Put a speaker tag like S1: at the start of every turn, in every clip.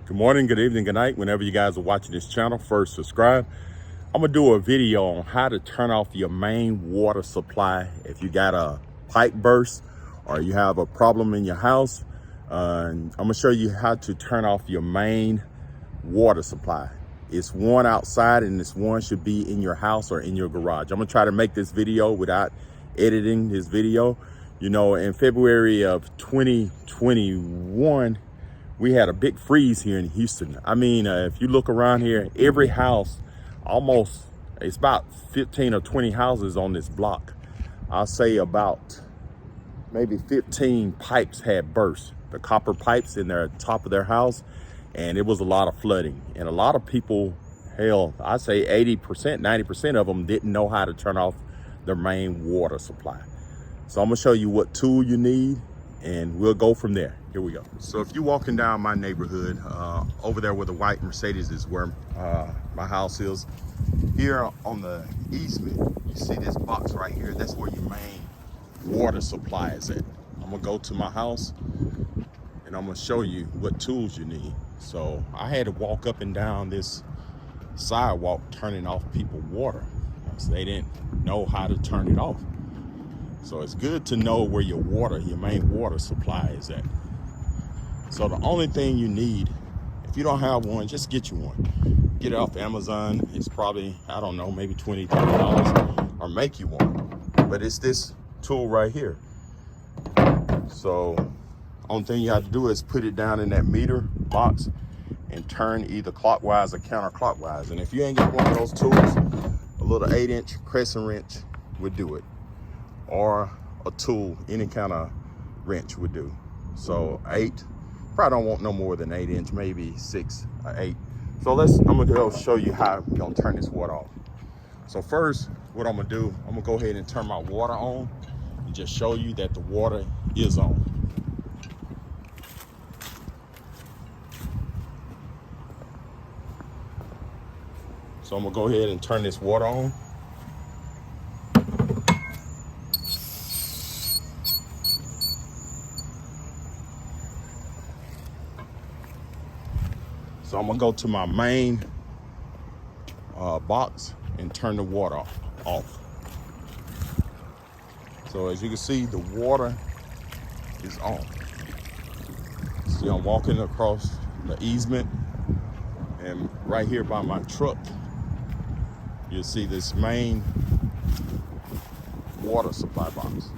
S1: Good morning, good evening, good night. Whenever you guys are watching this channel, first subscribe. I'm gonna do a video on how to turn off your main water supply if you got a pipe burst or you have a problem in your house. I'm gonna show you how to turn off your main water supply. It's one outside and this one should be in your house or in your garage. I'm gonna try to make this video without editing this video. You know, in February of 2021, we had a big freeze here in Houston. I mean, if you look around here, every house, almost, it's about 15 or 20 houses on this block. I'll say about maybe 15 pipes had burst, the copper pipes in the top of their house, and it was a lot of flooding. And a lot of people, hell, I'd say 80%, 90% of them didn't know how to turn off their main water supply. So I'm gonna show you what tool you need and we'll go from there. Here we go. So if you're walking down my neighborhood, over there where the white Mercedes is where my house is, here on the easement, you see this box right here, that's where your main water supply is at. I'm gonna go to my house and I'm gonna show you what tools you need. So I had to walk up and down this sidewalk turning off people's water because they didn't know how to turn it off. So it's good to know where your main water supply is at. So the only thing you need, if you don't have one, just get you one. Get it off Amazon. It's probably, I don't know, maybe $20, $30, or make you one. But it's this tool right here. So only thing you have to do is put it down in that meter box and turn either clockwise or counterclockwise. And if you ain't got one of those tools, a little 8-inch crescent wrench would do it. Or a tool, any kind of wrench would do. So 8, probably don't want no more than 8-inch, maybe 6 or 8. So I'm gonna go show you how we're gonna turn this water off. So first, what I'm gonna do, I'm gonna go ahead and turn my water on and just show you that the water is on. So I'm gonna go ahead and turn this water on. So I'm gonna go to my main box and turn the water off. So as you can see, the water is on. See, I'm walking across the easement, and right here by my truck, you'll see this main water supply box.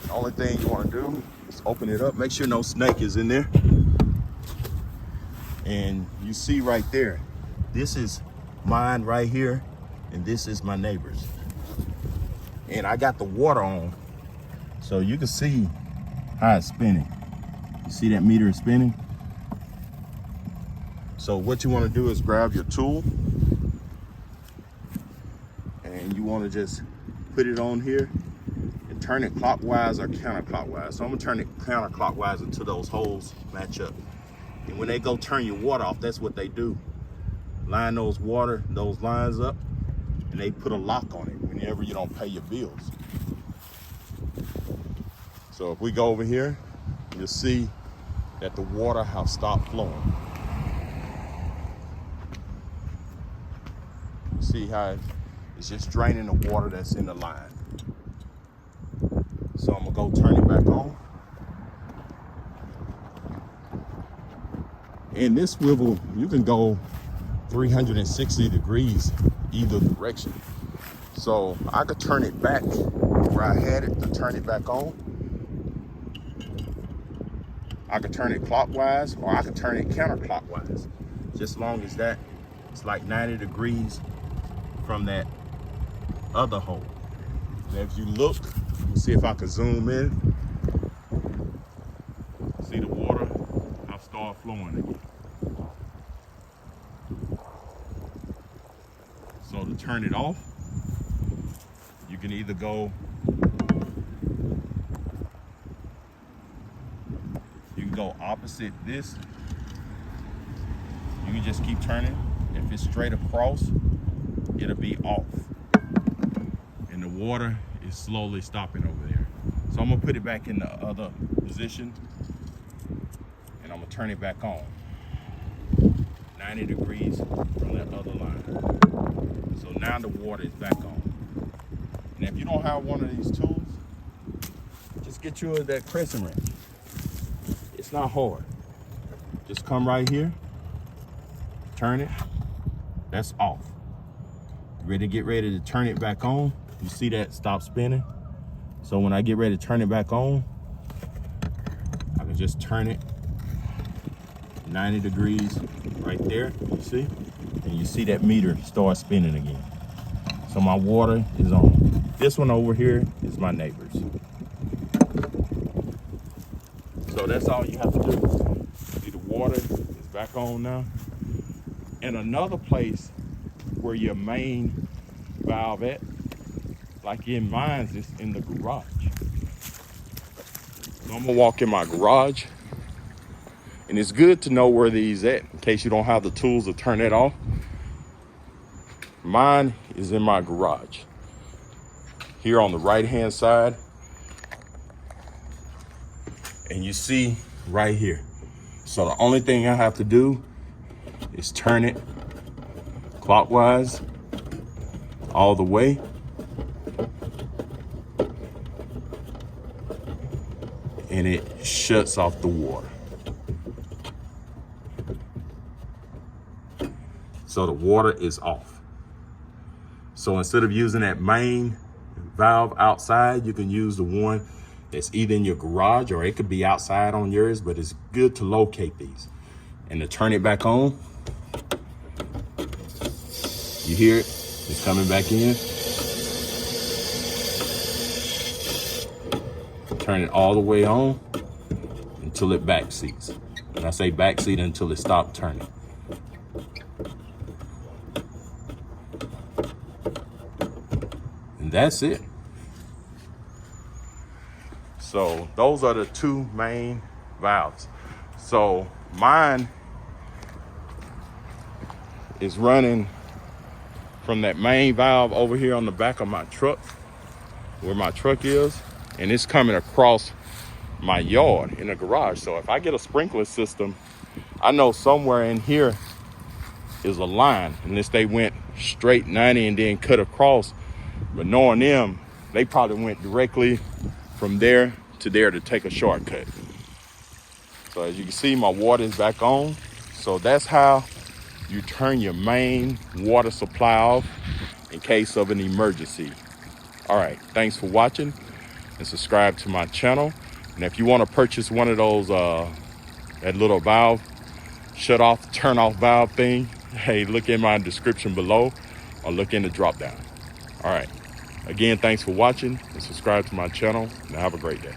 S1: The only thing you wanna do is open it up, make sure no snake is in there. And you see right there, this is mine right here, and this is my neighbor's. And I got the water on, so you can see how it's spinning. You see that meter is spinning? So what you want to do is grab your tool, and you want to just put it on here and turn it clockwise or counterclockwise. So I'm gonna turn it counterclockwise until those holes match up. And when they go turn your water off, that's what they do. Line those lines up, and they put a lock on it whenever you don't pay your bills. So if we go over here, you'll see that the water has stopped flowing. See how it's just draining the water that's in the line. So I'm gonna go turn it back on. And this swivel, you can go 360 degrees either direction. So I could turn it back where I had it to turn it back on. I could turn it clockwise or I could turn it counterclockwise. Just as long as that it's like 90 degrees from that other hole. And if you look, let's see if I can zoom in. See the water, I'll start flowing again. So to turn it off, you can either go, opposite this. You can just keep turning. If it's straight across, it'll be off. And the water is slowly stopping over there. So I'm gonna put it back in the other position and I'm gonna turn it back on. 90 degrees from that other line. So now the water is back on. And if you don't have one of these tools, just get you that crescent wrench. It's not hard. Just come right here, turn it, that's off. Ready to turn it back on. You see that stop spinning? So when I get ready to turn it back on, I can just turn it 90 degrees right there, you see? And you see that meter start spinning again. So my water is on. This one over here is my neighbor's. So that's all you have to do. See, the water is back on now. And another place where your main valve at, like in mine, is in the garage. So I'm gonna walk in my garage, and it's good to know where these at in case you don't have the tools to turn it off. Mine is in my garage. Here on the right-hand side, and you see right here. So the only thing I have to do is turn it clockwise all the way. And it shuts off the water. So the water is off. So instead of using that main valve outside, you can use the one that's either in your garage or it could be outside on yours, but it's good to locate these. And to turn it back on, you hear it, it's coming back in. Turn it all the way on until it backseats. And I say backseat until it stops turning. And that's it. So those are the two main valves. So mine is running from that main valve over here on the back of my truck, where my truck is, and it's coming across my yard in the garage. So if I get a sprinkler system, I know somewhere in here is a line, unless they went straight 90 and then cut across. But knowing them, they probably went directly from there to there to take a shortcut. So as you can see, my water is back on. So that's how you turn your main water supply off in case of an emergency. All right, thanks for watching, and subscribe to my channel. And if you want to purchase one of those, that little valve, shut off, turn off valve thing, hey, look in my description below or look in the drop down. All right, again, thanks for watching, and subscribe to my channel, and have a great day.